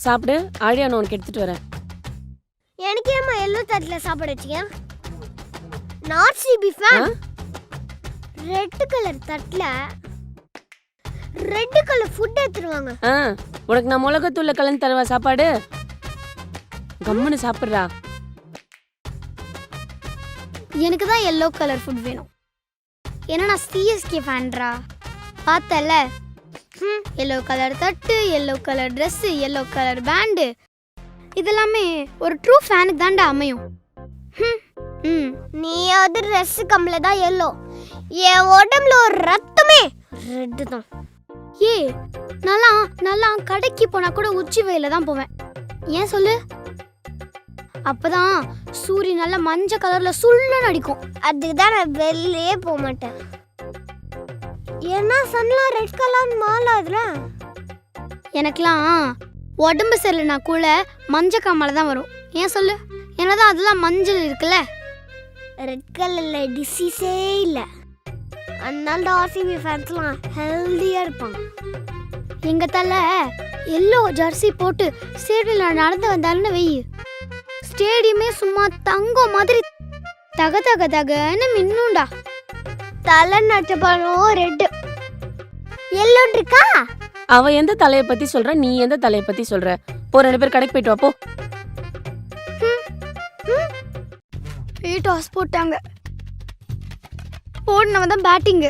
சாப்பிடு. ஆழியா நான் உனக்கு எடுத்துட்டு வரேன். எனக்கு ஏமா எல்லோ தட்டில் சாப்பாடு வச்சிங்க? Not CB fan red colour தட்டில் ரெட் கலர் ஃபுட் எடுத்துருவாங்க. உனக்கு நான் மிளகாத்தூள்ல கலந்து தருவா சாப்பாடு. கம்முன்னு சாப்பிடுறா. எனக்கு தான் எல்லோ கலர் ஃபுட் வேணும். ஏன்னா நான் சிஎஸ்கே ஃபேன்ரா. பார்த்தல, எல்லோ கலர் தட்டு, yellow colour dress, yellow colour pant, இதெல்லாமே ஒரு ட்ரூ ஃபேனுக்கு தான்டா அமையும். நீயாவது ட்ரெஸ் கம்மல தான் எல்லோ, என் உடம்புல ஒரு ரத்தமே ரெட்டு தான். ஏ நல்லா கடைக்கு போனா கூட உச்சி வெயில தான் போவேன். ஏன் சொல்லு? அப்பதான் சூரியன் நல்லா மஞ்சள் கலர்ல சுள்ளுன்னு அடிக்கும். அதுக்கு தான் நான் வெளியே போக மாட்டேன். ஏன்னா சன்லாம் ரெட் கலர் மாலாதுல. எனக்குலாம் உடம்பு சரியில்லைனா கூட மஞ்சள் காமால தான் வரும். ஏன் சொல்லு? ஏன்னாதான் அதெல்லாம் மஞ்சள் இருக்குல்ல. ரெட் கலர்ல டிசீஸே இல்லை. அதனால ஆர்சிபி ஃபேன்ஸ்லாம் ஹெல்தியா இருப்பாங்க. எங்க தலை எல்லோ ஜெர்சி போட்டு ஸ்டேடியம்ல நடந்து வந்தாலுன்னு வெயி, ஸ்டேடியமே சும்மா தங்கம் மாதிரி தக தக தகன்னு மின்னுண்டா. தலை நட்ட பழம் ரெட் எல்லோ இருக்கா. அவ எந்த தலைய பத்தி சொல்ற, நீ எந்த தலைய பத்தி சொல்ற? போ, 2 பேர் கடைக்கு போயிட்டு வா போ. டாஸ் போட்டாங்க. போடுனவன் தான் பேட்டிங்.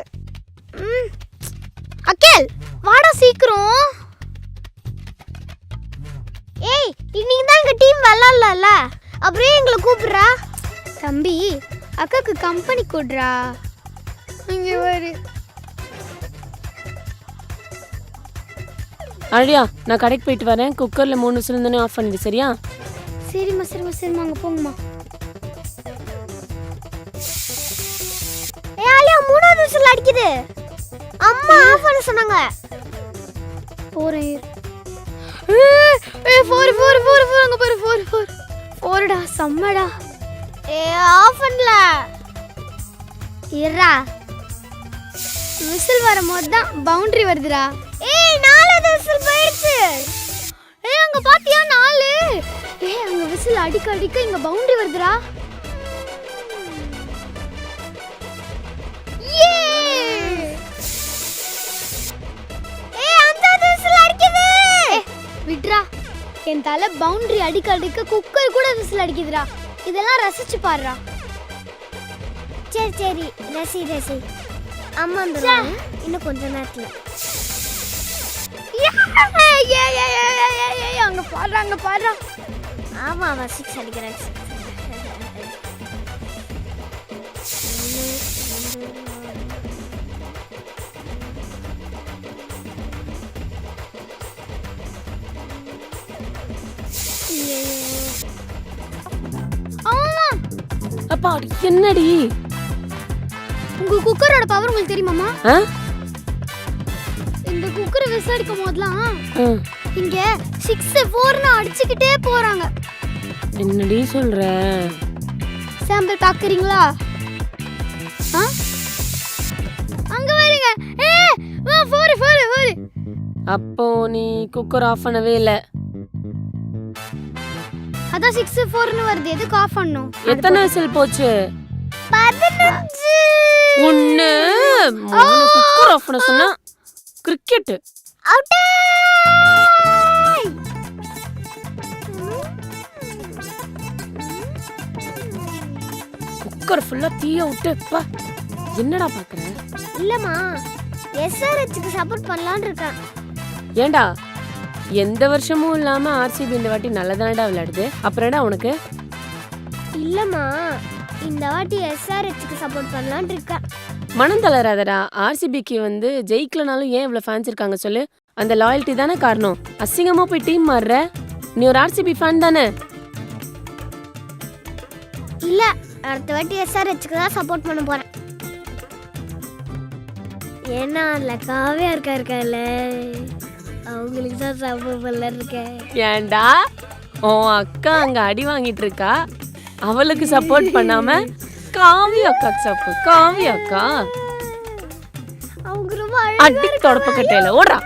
அக்கேல் வாடா சீக்கிரம். ஏய், இன்னைக்கு தான் எங்க டீம் விளையாடல, அப்புறம் எங்களை கூப்பிடுறா? தம்பி, அக்காக்கு கம்பெனி கூடுறா. இங்க வரு. ஆழியா, நான் கடைக்கு போயிட்டு வரேன். குக்கர்ல 3 விசில் இருந்தோனே ஆஃப் பண்ணிடு, சரியா? சரிம்மா சரிம்மா அங்க போங்கம்மா. ஏய் ஆலியா, 3வது விசில் அடிக்குது. அம்மா ஆஃப் பண்ண சொன்னாங்க. போறேன். ஏய் 4 அங்க பாரு. 4டா செம்மடா. ஏய் ஆஃப் பண்ணல. இறா, விசில் வரும்போது தான் பவுண்டரி வருதுடா. ஏய் 4வது விசில் போயிடுச்சு. ஏய் அங்க பாத்தியா 4? ஏய் அங்க விசில் அடிக்க இங்க பவுண்டரி வருதுடா. விட்ரா, என் தலை பவுண்டரி அடிக்க குக்கர் கூட விசில் அடிக்குதுடா. இதெல்லாம் ரசிச்சு பாருடா. சரி ரசி. அம்மா இன்னும் கொஞ்ச நேரத்துல. அங்க பாடுறா. ஆமா 6 அடிக்கிறேன். அப்பா என்னடி? உங்க குக்கரோட பவர் உங்களுக்கு தெரியுமாமா? இந்த குக்கரை விசாரிக்கும் போதெல்லாம் இங்க 6-4ன்னு அடிச்சுக்கிட்டே போறாங்க. என்னடி சொல்ற? சாம்பிள் பாக்குறீங்களா? அங்க வரீங்க. 4. அப்போ நீ குக்கர் ஆஃப் பண்ணவே இல்ல. அதான் 6-4ன்னு வருது. எதுக்கு ஆஃப் பண்ணனும்? எத்தனை விசில் போச்சு? 15. ஒண்ணு குக்கர் ஆஃப் பண்ண சொன்னா கிரிக்கெட் அவுட். குக்கர் ஃபுல்லா தீய விட்டுப்பா. என்னடா பாக்குற? இல்லம்மா, எஸ்ஆர்ஹெச்க்கு சப்போர்ட் பண்ணலாம்னு இருக்கேன். ஏண்டா, எந்த வருஷமும் இல்லாம ஆர்சிபி இந்த வாட்டி நல்லதானடா விளையாடுது. அப்புறம்டா உனக்கு? இல்லம்மா, இந்த வாட்டி எஸ்ஆர்ஹெச்க்கு சப்போர்ட் பண்ணலாம்னு இருக்கேன். மனம் தளராதடா. ஆர்சிபிக்கு ஜெயிக்கலனாலும் ஏன் இவ்வளவு ஃபேன்ஸ் இருக்காங்க சொல்லு? அந்த லாயல்ட்டி தானே காரணம். அசிங்கமா போய் டீம் மாறுற. நீ ஒரு ஆர்சிபி ஃபேன் தானே? இல்ல, அடுத்த வாட்டி எஸ்ஆர்ஹெச்க்கு தான் சப்போர்ட் பண்ண போறேன். ஏன்னா அதுல காவியா இருக்காருல்ல, அவங்களுக்கு தான் சப்போர்ட் பண்ணல இருக்கேன். ஏண்டா, உன் அக்கா அங்க அடி வாங்கிட்டு இருக்கா, அவளுக்கு சப்போர்ட் பண்ணாம காவி அக்காக்கு சப்போர்ட்? காவி அக்கா அவங்க ரொம்ப அடி தொடப்பக்கட்டையில ஓடுறா.